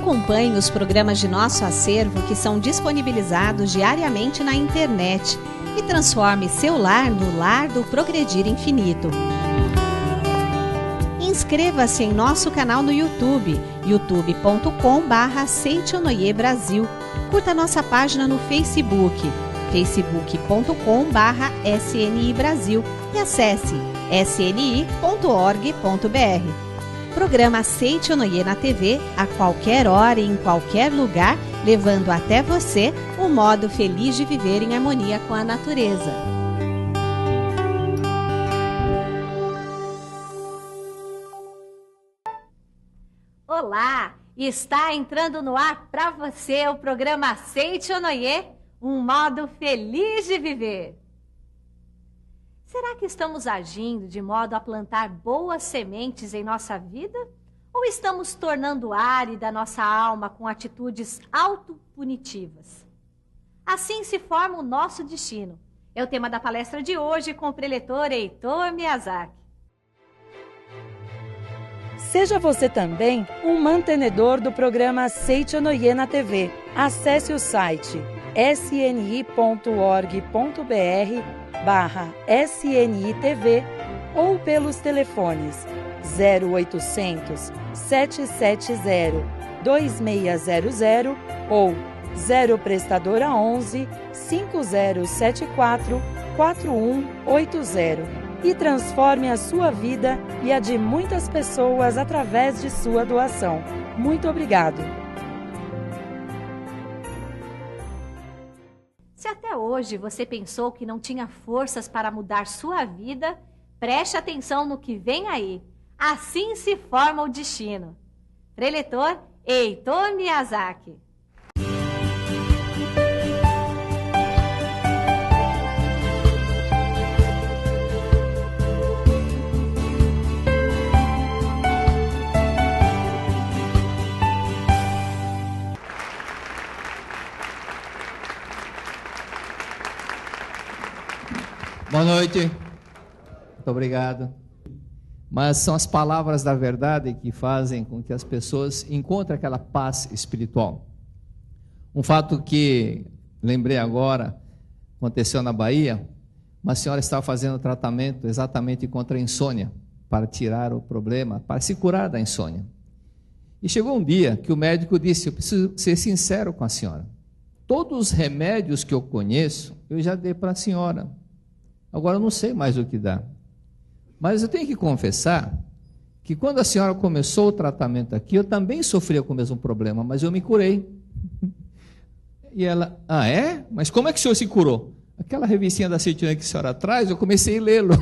Acompanhe os programas de nosso acervo que são disponibilizados diariamente na internet e transforme seu lar no lar do Progredir Infinito. Inscreva-se em nosso canal no YouTube, youtube.com/Seitonoi Brasil. Curta nossa página no Facebook, facebook.com/SNI Brasil e acesse sni.org.br. Programa Seitonoi na TV, a qualquer hora e em qualquer lugar, levando até você o modo feliz de viver em harmonia com a natureza. Olá! Está entrando no ar para você o programa Seitonoi, um modo feliz de viver. Será que estamos agindo de modo a plantar boas sementes em nossa vida? Ou estamos tornando árida nossa alma com atitudes autopunitivas? Assim se forma o nosso destino. É o tema da palestra de hoje com o preletor Heitor Miyazaki. Seja você também um mantenedor do programa Seitonoi na TV. Acesse o site sni.org.br/SNITV ou pelos telefones 0800 770 2600 ou 0 prestadora 11 5074 4180 e transforme a sua vida e a de muitas pessoas através de sua doação. Muito obrigado. Se até hoje você pensou que não tinha forças para mudar sua vida, preste atenção no que vem aí. Assim se forma o destino. Preletor Heitor Miyazaki. Boa noite, muito obrigado. Mas são as palavras da verdade que fazem com que as pessoas encontrem aquela paz espiritual. Um fato que lembrei agora, aconteceu na Bahia, uma senhora estava fazendo tratamento exatamente contra a insônia, para tirar o problema, para se curar da insônia. E chegou um dia que o médico disse: eu preciso ser sincero com a senhora, todos os remédios que eu conheço, eu já dei para a senhora. Agora eu não sei mais o que dá. Mas eu tenho que confessar que quando a senhora começou o tratamento aqui, eu também sofria com o mesmo problema, mas eu me curei. E ela, é? Mas como é que o senhor se curou? Aquela revistinha da Seitonoi que a senhora traz, eu comecei a lê-lo.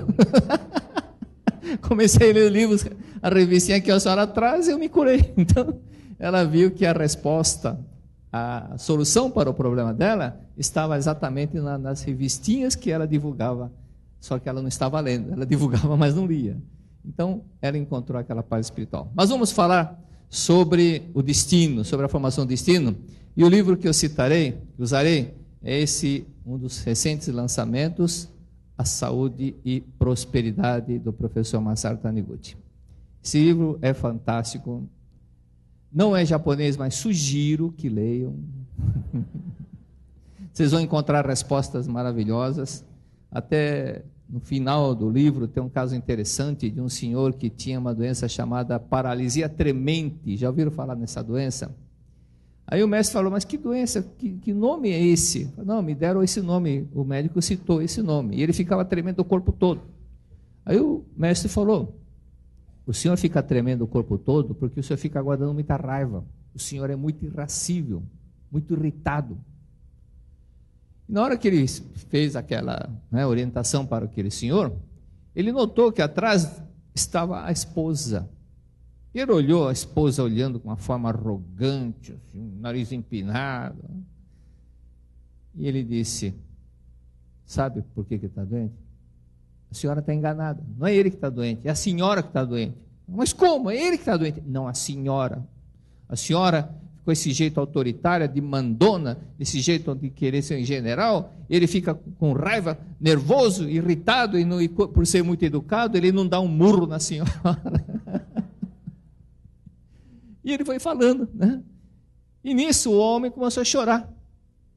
Comecei a ler livros, a revistinha que a senhora traz, e eu me curei. Então, ela viu que a resposta, a solução para o problema dela, estava exatamente nas revistinhas que ela divulgava. Só que ela não estava lendo, ela divulgava, mas não lia. Então, ela encontrou aquela paz espiritual. Mas vamos falar sobre o destino, sobre a formação do destino. E o livro que eu citarei, que usarei, é esse, um dos recentes lançamentos, A Saúde e Prosperidade, do professor Masaru Taniguchi. Esse livro é fantástico. Não é japonês, mas sugiro que leiam. Vocês vão encontrar respostas maravilhosas. Até no final do livro tem um caso interessante de um senhor que tinha uma doença chamada paralisia tremente. Já ouviram falar nessa doença? Aí o mestre falou: mas que doença, que nome é esse? Não, me deram esse nome, o médico citou esse nome. E ele ficava tremendo o corpo todo. Aí o mestre falou: o senhor fica tremendo o corpo todo porque o senhor fica guardando muita raiva. O senhor é muito irascível, muito irritado. Na hora que ele fez aquela orientação para aquele senhor, ele notou que atrás estava a esposa. Ele olhou a esposa olhando com uma forma arrogante, assim, nariz empinado. E ele disse: sabe por que está doente? A senhora está enganada. Não é ele que está doente, é a senhora que está doente. Mas como? É ele que está doente? Não, a senhora. A senhora, com esse jeito autoritário, de mandona, esse jeito de querer ser um general, ele fica com raiva, nervoso, irritado, e por ser muito educado, ele não dá um murro na senhora. E ele foi falando, né? E nisso o homem começou a chorar.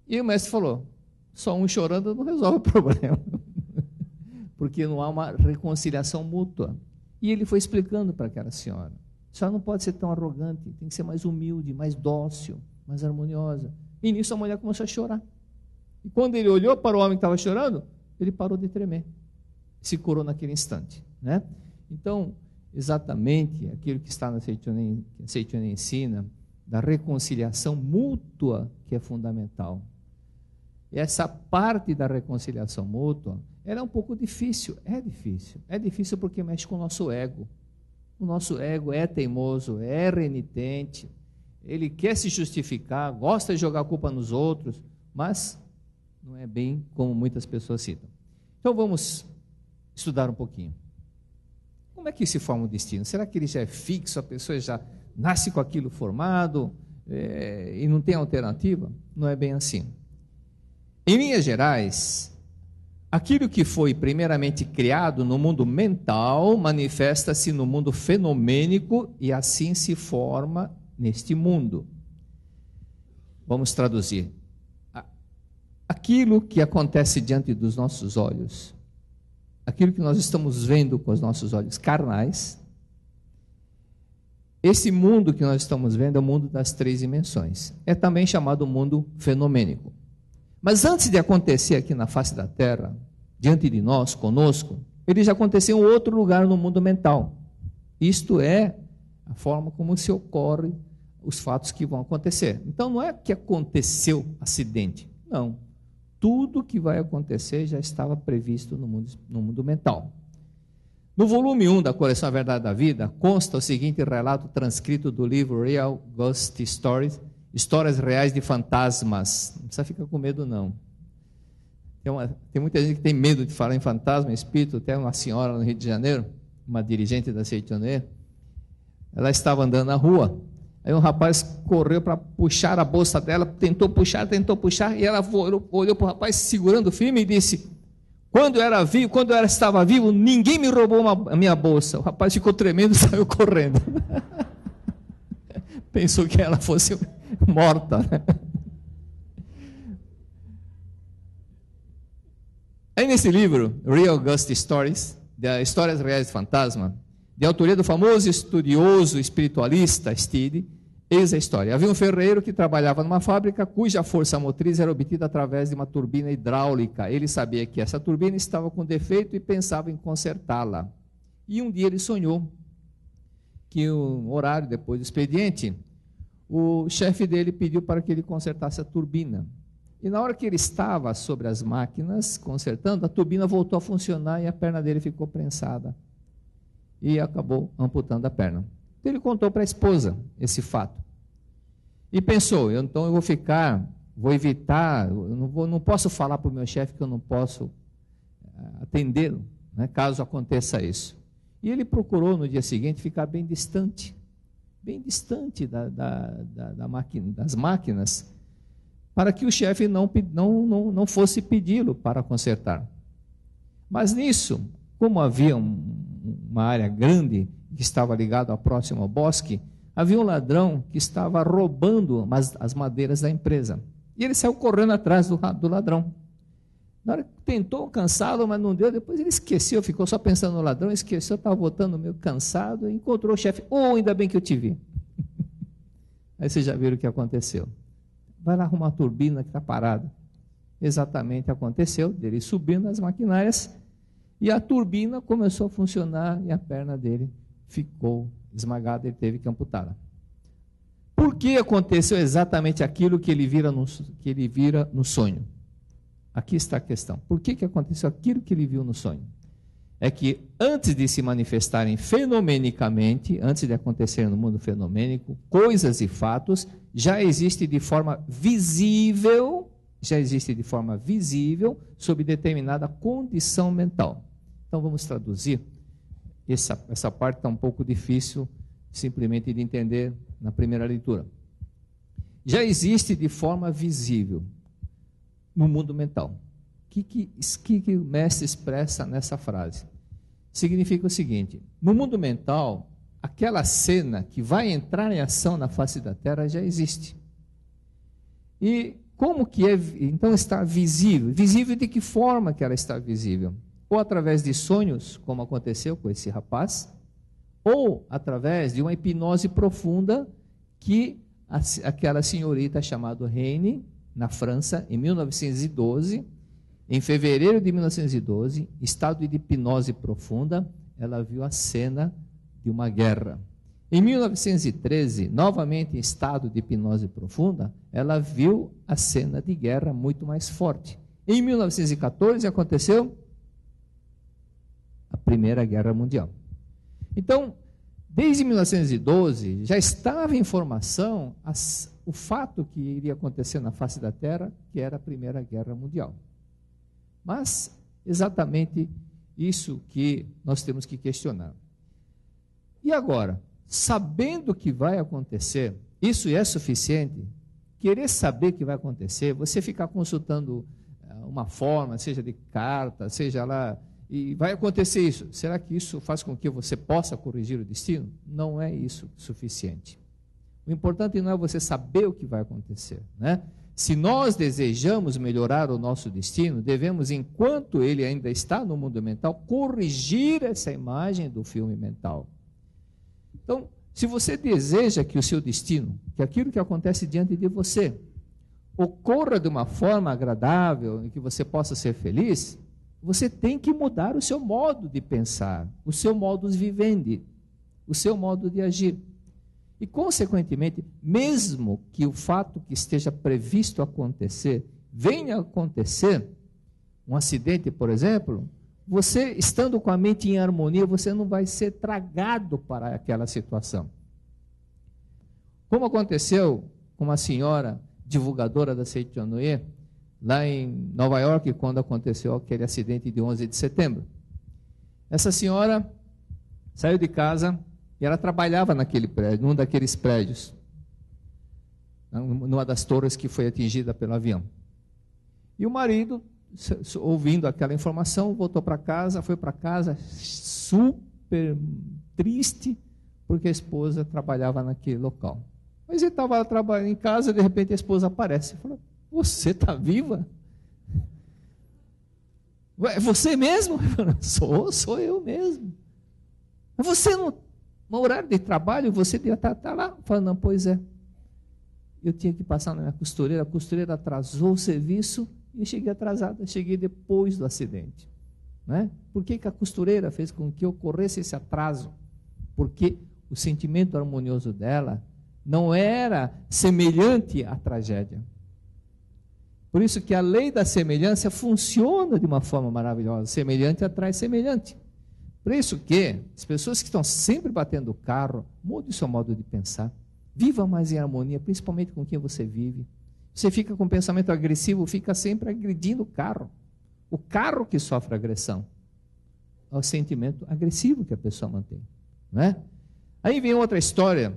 E o mestre falou, só um chorando não resolve o problema. Porque não há uma reconciliação mútua. E ele foi explicando para aquela senhora. A senhora não pode ser tão arrogante, tem que ser mais humilde, mais dócil, mais harmoniosa. E nisso a mulher começou a chorar. E quando ele olhou para o homem que estava chorando, ele parou de tremer. Se curou naquele instante, né? Então, exatamente aquilo que está na Seitione ensina, da reconciliação mútua, que é fundamental. E essa parte da reconciliação mútua, ela é um pouco difícil. É difícil porque mexe com o nosso ego. O nosso ego é teimoso, é renitente, ele quer se justificar, gosta de jogar a culpa nos outros, mas não é bem como muitas pessoas citam. Então vamos estudar um pouquinho. Como é que se forma o destino? Será que ele já é fixo, a pessoa já nasce com aquilo formado e não tem alternativa? Não é bem assim. Em linhas gerais, aquilo que foi primeiramente criado no mundo mental manifesta-se no mundo fenomênico e assim se forma neste mundo. Vamos traduzir. Aquilo que acontece diante dos nossos olhos, aquilo que nós estamos vendo com os nossos olhos carnais, esse mundo que nós estamos vendo é o mundo das três dimensões. É também chamado mundo fenomênico. Mas antes de acontecer aqui na face da Terra, diante de nós, conosco, ele já aconteceu em outro lugar no mundo mental. Isto é a forma como se ocorrem os fatos que vão acontecer. Então não é que aconteceu acidente, não. Tudo que vai acontecer já estava previsto no mundo mental. No volume 1 da coleção A Verdade da Vida, consta o seguinte relato transcrito do livro Real Ghost Stories, Histórias Reais de Fantasmas. Não precisa ficar com medo, não. Tem muita gente que tem medo de falar em fantasma, espírito. Até uma senhora no Rio de Janeiro, uma dirigente da Seitione, ela estava andando na rua, aí um rapaz correu para puxar a bolsa dela, tentou puxar, e ela olhou para o rapaz segurando firme e disse, quando eu estava vivo, ninguém me roubou a minha bolsa. O rapaz ficou tremendo e saiu correndo. Pensou que ela fosse morta, né? Aí nesse livro, Real Ghost Stories, Histórias Reais de Fantasma, de autoria do famoso estudioso espiritualista Steed, eis a história. Havia um ferreiro que trabalhava numa fábrica cuja força motriz era obtida através de uma turbina hidráulica. Ele sabia que essa turbina estava com defeito e pensava em consertá-la. E um dia ele sonhou que um horário depois do expediente, o chefe dele pediu para que ele consertasse a turbina. E na hora que ele estava sobre as máquinas consertando, a turbina voltou a funcionar e a perna dele ficou prensada. E acabou amputando a perna. Então ele contou para a esposa esse fato. E pensou, então eu vou evitar, eu não posso falar para o meu chefe que eu não posso atendê-lo, né, caso aconteça isso. E ele procurou no dia seguinte ficar bem distante das máquinas, para que o chefe não fosse pedi-lo para consertar. Mas nisso, como havia uma área grande que estava ligada ao próximo bosque, havia um ladrão que estava roubando as madeiras da empresa. E ele saiu correndo atrás do ladrão. Na hora que tentou alcançá-lo, mas não deu, depois ele esqueceu, ficou só pensando no ladrão, esqueceu, estava voltando meio cansado, e encontrou o chefe. Ainda bem que eu te vi. Aí vocês já viram o que aconteceu. Vai lá arrumar a turbina que está parada. Exatamente aconteceu, dele subindo nas maquinárias, e a turbina começou a funcionar e a perna dele ficou esmagada, ele teve que amputá-la. Por que aconteceu exatamente aquilo que ele vira no sonho? Aqui está a questão. Por que aconteceu aquilo que ele viu no sonho? É que antes de se manifestarem fenomenicamente, antes de acontecer no mundo fenomênico, coisas e fatos, já existe de forma visível sob determinada condição mental. Então vamos traduzir. Essa parte está um pouco difícil simplesmente de entender na primeira leitura. Já existe de forma visível no mundo mental. O que o mestre expressa nessa frase? Significa o seguinte: no mundo mental, aquela cena que vai entrar em ação na face da Terra já existe. E como que é, então, está visível? Visível de que forma que ela está visível? Ou através de sonhos, como aconteceu com esse rapaz, ou através de uma hipnose profunda que aquela senhorita chamada Heine, na França, em 1912, em fevereiro de 1912, estado de hipnose profunda, ela viu a cena de uma guerra. Em 1913, novamente em estado de hipnose profunda, ela viu a cena de guerra muito mais forte. Em 1914 aconteceu a Primeira Guerra Mundial. Então, desde 1912, já estava em formação o fato que iria acontecer na face da Terra, que era a Primeira Guerra Mundial. Mas, exatamente isso que nós temos que questionar. E agora, sabendo que vai acontecer, isso é suficiente? Querer saber o que vai acontecer, você ficar consultando uma forma, seja de carta, seja lá, e vai acontecer isso. Será que isso faz com que você possa corrigir o destino? Não é isso suficiente. O importante não é você saber o que vai acontecer, né? Se nós desejamos melhorar o nosso destino, devemos, enquanto ele ainda está no mundo mental, corrigir essa imagem do filme mental. Então, se você deseja que o seu destino, que aquilo que acontece diante de você, ocorra de uma forma agradável, em que você possa ser feliz, você tem que mudar o seu modo de pensar, o seu modus vivendi, o seu modo de agir. E, consequentemente, mesmo que o fato que esteja previsto acontecer, venha a acontecer, um acidente, por exemplo, você, estando com a mente em harmonia, você não vai ser tragado para aquela situação. Como aconteceu com uma senhora divulgadora da Seitonoye, lá em Nova York, quando aconteceu aquele acidente de 11 de setembro. Essa senhora saiu de casa e ela trabalhava naquele prédio, num daqueles prédios, numa das torres que foi atingida pelo avião. E o marido, ouvindo aquela informação, voltou para casa, foi para casa super triste, porque a esposa trabalhava naquele local. Mas ele estava trabalhando em casa, de repente a esposa aparece e falou: "Você está viva? É você mesmo?" Sou eu mesmo. Mas você não, no horário de trabalho, você devia estar lá. Falando: "Não, pois é. Eu tinha que passar na minha costureira, a costureira atrasou o serviço e eu cheguei atrasada, cheguei depois do acidente." Né? Por que a costureira fez com que ocorresse esse atraso? Porque o sentimento harmonioso dela não era semelhante à tragédia. Por isso que a lei da semelhança funciona de uma forma maravilhosa. Semelhante atrai semelhante. Por isso que as pessoas que estão sempre batendo o carro, mude o seu modo de pensar. Viva mais em harmonia, principalmente com quem você vive. Você fica com um pensamento agressivo, fica sempre agredindo o carro. O carro que sofre agressão é o sentimento agressivo que a pessoa mantém. Não é? Aí vem outra história.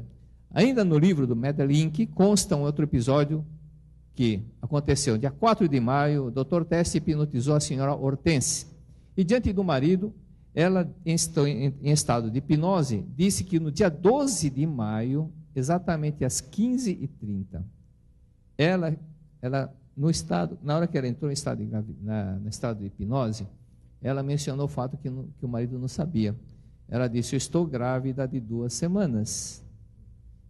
Ainda no livro do Medellín, consta um outro episódio que aconteceu. Dia 4 de maio, o Dr. Teste hipnotizou a senhora Hortense. E diante do marido, ela, em estado de hipnose, disse que no dia 12 de maio, exatamente às 15h30, ela no estado, na hora que ela entrou em estado no estado de hipnose, ela mencionou o fato que o marido não sabia. Ela disse: "Eu estou grávida de 2 semanas.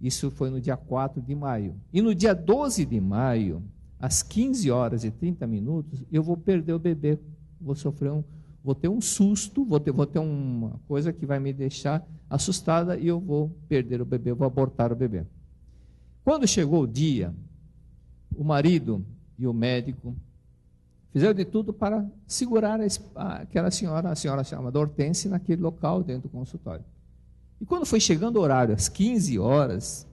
Isso foi no dia 4 de maio. E no dia 12 de maio, às 15h30, eu vou perder o bebê. Vou ter um susto, vou ter uma coisa que vai me deixar assustada e eu vou perder o bebê, vou abortar o bebê." Quando chegou o dia, o marido e o médico fizeram de tudo para segurar aquela senhora, a senhora chamada Hortense, naquele local dentro do consultório. E quando foi chegando o horário, às 15h,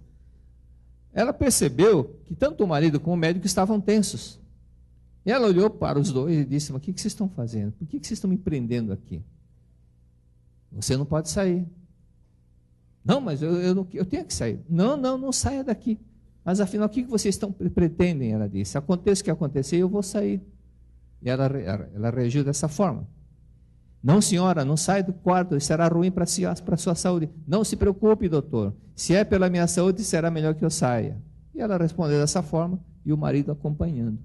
ela percebeu que tanto o marido como o médico estavam tensos. E ela olhou para os dois e disse: "Mas o que vocês estão fazendo? Por que vocês estão me prendendo aqui? Você não pode sair." "Não, mas eu tenho que sair." Não saia daqui." "Mas afinal, o que vocês pretendem?" Ela disse. "Aconteça o que acontecer, eu vou sair." E ela reagiu dessa forma. "Não, senhora, não saia do quarto, será ruim para a sua saúde." "Não se preocupe, doutor, se é pela minha saúde, será melhor que eu saia." E ela respondeu dessa forma, e o marido acompanhando.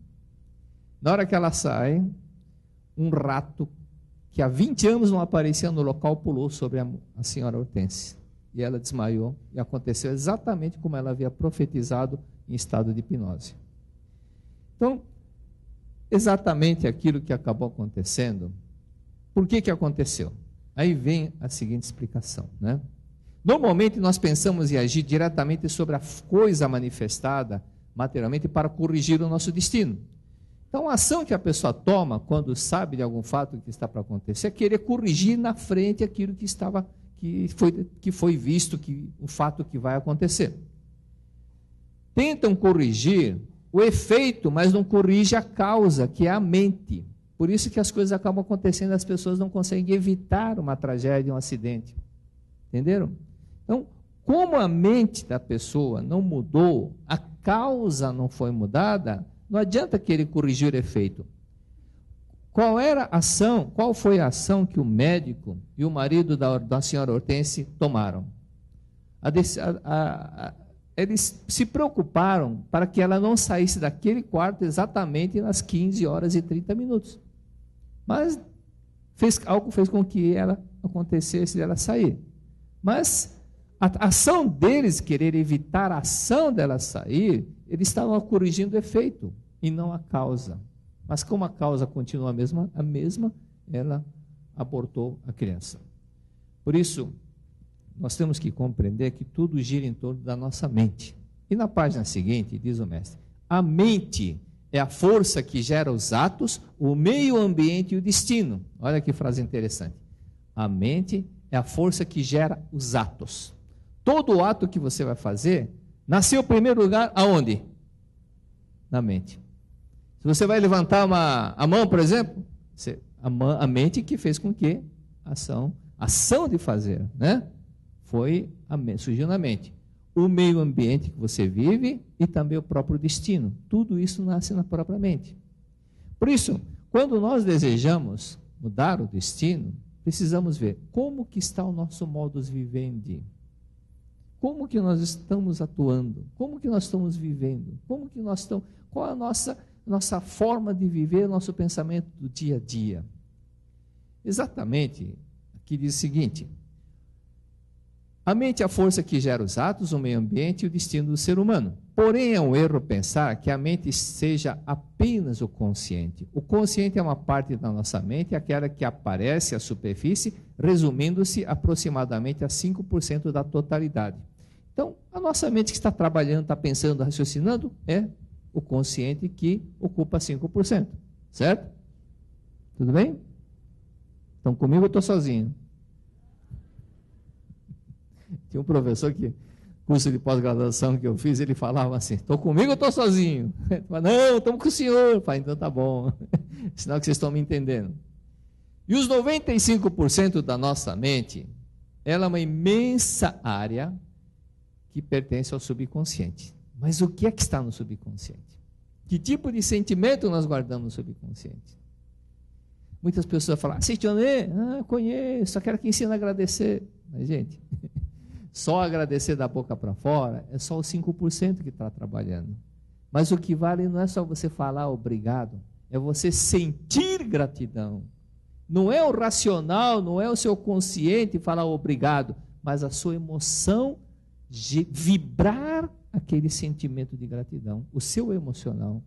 Na hora que ela sai, um rato que há 20 anos não aparecia no local pulou sobre a senhora Hortência. E ela desmaiou, e aconteceu exatamente como ela havia profetizado em estado de hipnose. Então, exatamente aquilo que acabou acontecendo, por que aconteceu? Aí vem a seguinte explicação, né? Normalmente nós pensamos em agir diretamente sobre a coisa manifestada materialmente para corrigir o nosso destino. Então, a ação que a pessoa toma quando sabe de algum fato que está para acontecer é querer corrigir na frente aquilo que foi visto, o fato que vai acontecer. Tentam corrigir o efeito, mas não corrige a causa, que é a mente. Por isso que as coisas acabam acontecendo, as pessoas não conseguem evitar uma tragédia, um acidente. Entenderam? Então, como a mente da pessoa não mudou, a causa não foi mudada, não adianta querer corrigir o efeito. Qual foi a ação que o médico e o marido da senhora Hortência tomaram? Eles se preocuparam para que ela não saísse daquele quarto exatamente nas 15 horas e 30 minutos. Mas algo fez com que ela acontecesse dela sair. Mas a ação deles, querer evitar a ação dela sair, eles estavam corrigindo o efeito e não a causa. Mas como a causa continua a mesma, ela abortou a criança. Por isso, nós temos que compreender que tudo gira em torno da nossa mente. E na página seguinte, diz o mestre, a mente é a força que gera os atos, o meio ambiente e o destino. Olha que frase interessante. A mente é a força que gera os atos. Todo ato que você vai fazer, nasceu em primeiro lugar aonde? Na mente. Se você vai levantar a mão, por exemplo, a mente que fez com que a ação de fazer, né? Surgiu na mente. O meio ambiente que você vive e também o próprio destino. Tudo isso nasce na própria mente. Por isso, quando nós desejamos mudar o destino, precisamos ver como que está o nosso modus vivendi. Como que nós estamos atuando? Como que nós estamos vivendo? Qual é a nossa forma de viver, nosso pensamento do dia a dia? Exatamente, aqui diz o seguinte: a mente é a força que gera os atos, o meio ambiente e o destino do ser humano. Porém, é um erro pensar que a mente seja apenas o consciente. O consciente é uma parte da nossa mente, aquela que aparece à superfície, resumindo-se aproximadamente a 5% da totalidade. Então, a nossa mente que está trabalhando, está pensando, raciocinando, é o consciente que ocupa 5%. Certo? Tudo bem? Então, comigo eu estou sozinho. Tinha um professor curso de pós-graduação que eu fiz, ele falava assim, estou comigo ou estou sozinho? Ele falava, não, estamos com o senhor. Eu falei, então tá bom, sinal que vocês estão me entendendo. E os 95% da nossa mente, ela é uma imensa área que pertence ao subconsciente. Mas o que é que está no subconsciente? Que tipo de sentimento nós guardamos no subconsciente? Muitas pessoas falam, conheço, só quero que ensine a agradecer. Mas, gente, só agradecer da boca para fora é só os 5% que está trabalhando. Mas o que vale não é só você falar obrigado, é você sentir gratidão. Não é o racional, não é o seu consciente falar obrigado, mas a sua emoção de vibrar aquele sentimento de gratidão, o seu emocional.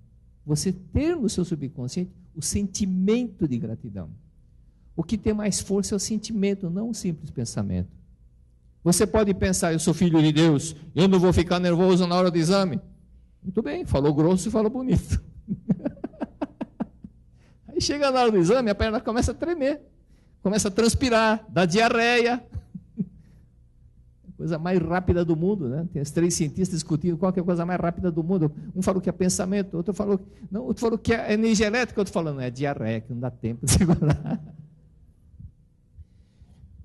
Você ter no seu subconsciente o sentimento de gratidão. O que tem mais força é o sentimento, não o simples pensamento. Você pode pensar, eu sou filho de Deus, eu não vou ficar nervoso na hora do exame. Muito bem, falou grosso e falou bonito. Aí chega na hora do exame, a perna começa a tremer, começa a transpirar, dá diarreia. Coisa mais rápida do mundo, né? Tem os 3 cientistas discutindo qual que é a coisa mais rápida do mundo. Um falou que é pensamento, outro falou que é energia elétrica, outro falou, não, é diarreia, que não dá tempo de segurar.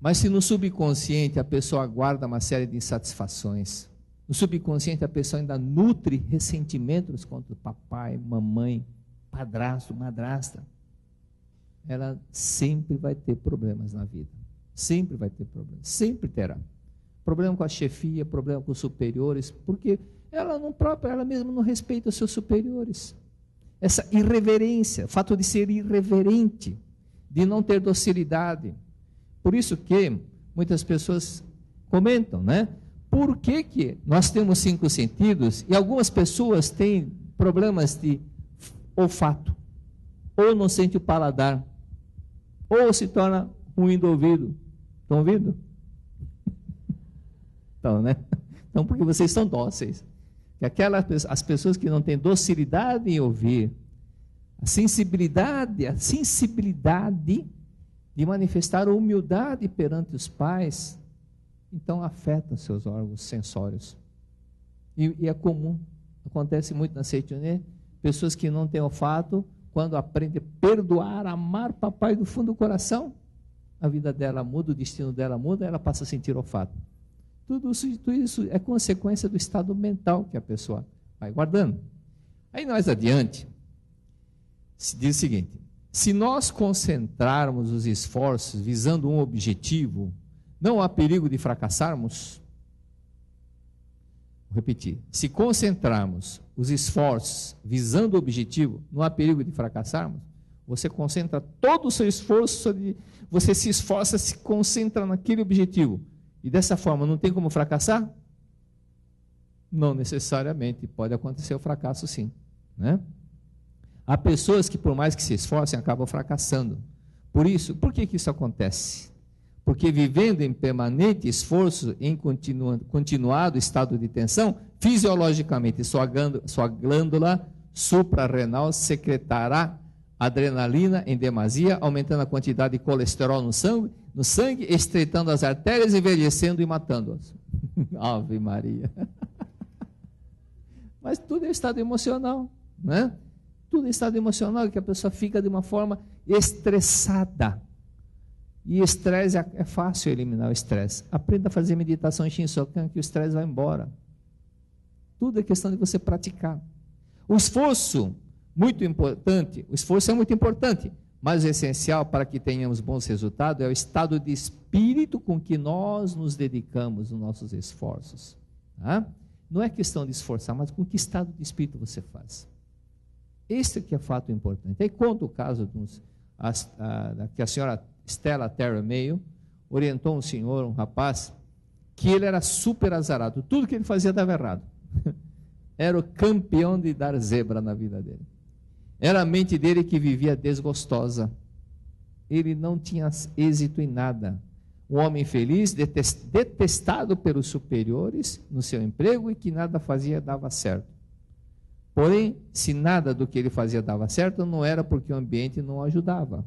Mas se no subconsciente a pessoa guarda uma série de insatisfações, no subconsciente a pessoa ainda nutre ressentimentos contra o papai, mamãe, padrasto, madrasta, ela sempre vai ter problemas na vida. Sempre vai ter problemas, sempre terá. problema com a chefia, problema com os superiores, porque ela mesma não respeita os seus superiores. Essa irreverência, o fato de ser irreverente, de não ter docilidade. Por isso que muitas pessoas comentam, né? Por que nós temos 5 sentidos e algumas pessoas têm problemas de olfato, ou não sente o paladar, ou se torna ruim do ouvido. Estão ouvindo? Então, né? Então, porque vocês são dóceis. As pessoas que não têm docilidade em ouvir, a sensibilidade de manifestar humildade perante os pais, então afeta seus órgãos sensórios. E é comum, acontece muito na Seitione, pessoas que não têm olfato, quando aprendem a perdoar, amar papai do fundo do coração, a vida dela muda, o destino dela muda, ela passa a sentir olfato. Tudo isso é consequência do estado mental que a pessoa vai guardando. Aí nós adiante, se diz o seguinte: se nós concentrarmos os esforços visando um objetivo, não há perigo de fracassarmos? Vou repetir. Se concentrarmos os esforços visando o objetivo, não há perigo de fracassarmos? Você concentra todo o seu esforço, você se esforça, se concentra naquele objetivo. E dessa forma, não tem como fracassar? Não necessariamente. Pode acontecer o fracasso sim, né? Há pessoas que, por mais que se esforcem, acabam fracassando. Por que isso acontece? Porque vivendo em permanente esforço, em continuado estado de tensão, fisiologicamente sua glândula suprarrenal secretará adrenalina em demasia, aumentando a quantidade de colesterol no sangue, estreitando as artérias, envelhecendo e matando-as. Ave Maria. Mas tudo é estado emocional, né? Tudo é estado emocional, que a pessoa fica de uma forma estressada. E estresse, é fácil eliminar o estresse. Aprenda a fazer meditação em Shinsokan, que o estresse vai embora. Tudo é questão de você praticar. O esforço é muito importante, mas o essencial para que tenhamos bons resultados é o estado de espírito com que nós nos dedicamos nos nossos esforços. Tá? Não é questão de esforçar, mas com que estado de espírito você faz. Esse que é fato importante. Aí conta o caso que a senhora Stella Terra Mayo orientou um senhor, um rapaz, que ele era super azarado. Tudo que ele fazia dava errado. Era o campeão de dar zebra na vida dele. Era a mente dele que vivia desgostosa. Ele não tinha êxito em nada. Um homem feliz, detestado pelos superiores no seu emprego e que nada fazia dava certo. Porém, se nada do que ele fazia dava certo, não era porque o ambiente não ajudava.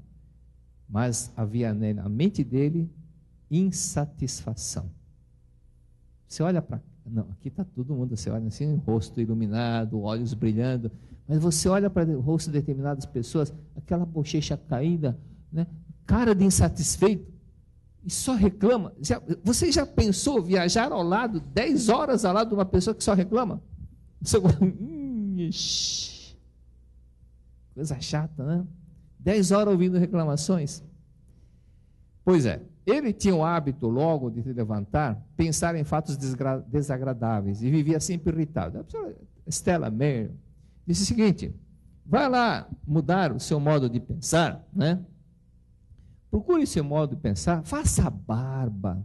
Mas havia na mente dele insatisfação. Você olha para... Não, aqui está todo mundo, você olha assim, rosto iluminado, olhos brilhando, mas você olha para o rosto de determinadas pessoas, aquela bochecha caída, né, cara de insatisfeito, e só reclama. Você já pensou viajar ao lado, 10 horas ao lado de uma pessoa que só reclama? Você... coisa chata, né? 10 horas ouvindo reclamações. Pois é, ele tinha o hábito logo de se levantar, pensar em fatos desagradáveis e vivia sempre irritado. A pessoa, Stella Mayo disse o seguinte: vai lá mudar o seu modo de pensar, né? Procure seu modo de pensar, faça a barba,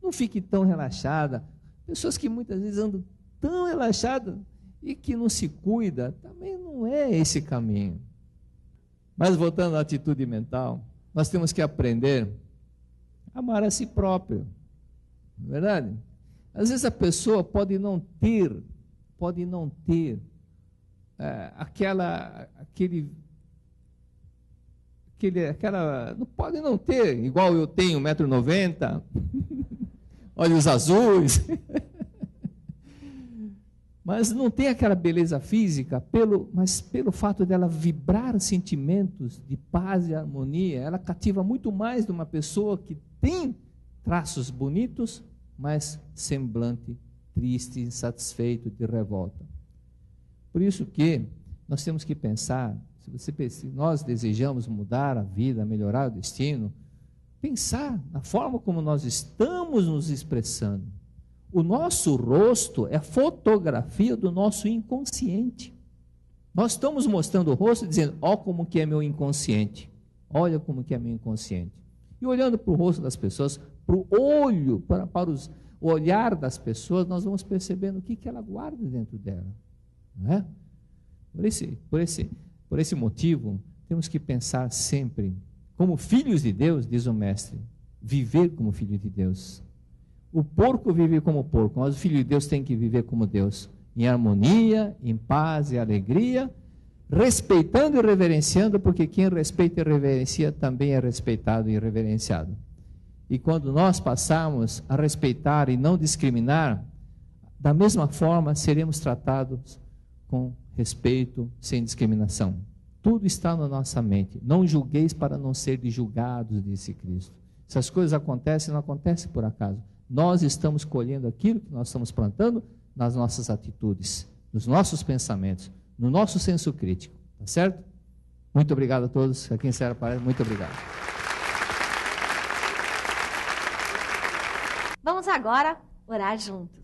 não fique tão relaxada. Pessoas que muitas vezes andam tão relaxadas e que não se cuida, também não é esse caminho. Mas voltando à atitude mental, nós temos que aprender a amar a si próprio, não é verdade? Às vezes a pessoa pode não ter pode não ter, igual eu tenho 1,90 m, olhos azuis, mas não tem aquela beleza física, mas pelo fato dela vibrar sentimentos de paz e harmonia, ela cativa muito mais de uma pessoa que tem traços bonitos, mas semblante triste, insatisfeito, de revolta. Por isso que nós temos que pensar, se nós desejamos mudar a vida, melhorar o destino, pensar na forma como nós estamos nos expressando. O nosso rosto é fotografia do nosso inconsciente. Nós estamos mostrando o rosto dizendo, ó como que é meu inconsciente. Olha como que é meu inconsciente. E olhando para o rosto das pessoas, para o olho, para o olhar das pessoas, nós vamos percebendo o que ela guarda dentro dela. Não é? Por esse motivo, temos que pensar sempre, como filhos de Deus, diz o mestre, viver como filho de Deus. O porco vive como porco, mas o filho de Deus tem que viver como Deus, em harmonia, em paz e alegria, respeitando e reverenciando, porque quem respeita e reverencia também é respeitado e reverenciado. E quando nós passarmos a respeitar e não discriminar, da mesma forma seremos tratados com respeito, sem discriminação. Tudo está na nossa mente. Não julgueis para não ser julgados, disse Cristo. Essas coisas acontecem, não acontecem por acaso. Nós estamos colhendo aquilo que nós estamos plantando nas nossas atitudes, nos nossos pensamentos, no nosso senso crítico. Tá certo? Muito obrigado a todos. Aqui em Serra Parada, muito obrigado. Vamos agora orar juntos.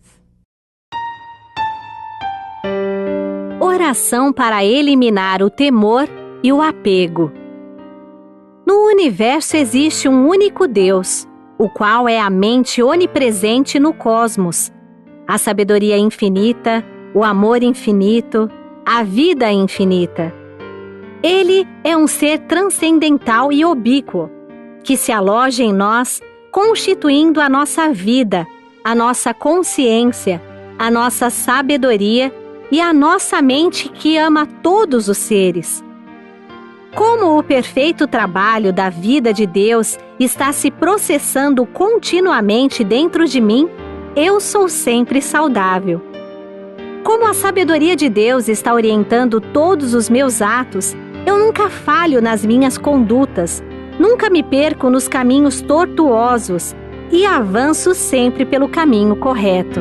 Oração para eliminar o temor e o apego. No universo existe um único Deus, o qual é a mente onipresente no cosmos, a sabedoria infinita, o amor infinito, a vida infinita. Ele é um ser transcendental e ubíquo, que se aloja em nós, constituindo a nossa vida, a nossa consciência, a nossa sabedoria e a nossa mente que ama todos os seres. Como o perfeito trabalho da vida de Deus está se processando continuamente dentro de mim, eu sou sempre saudável. Como a sabedoria de Deus está orientando todos os meus atos, eu nunca falho nas minhas condutas, nunca me perco nos caminhos tortuosos e avanço sempre pelo caminho correto.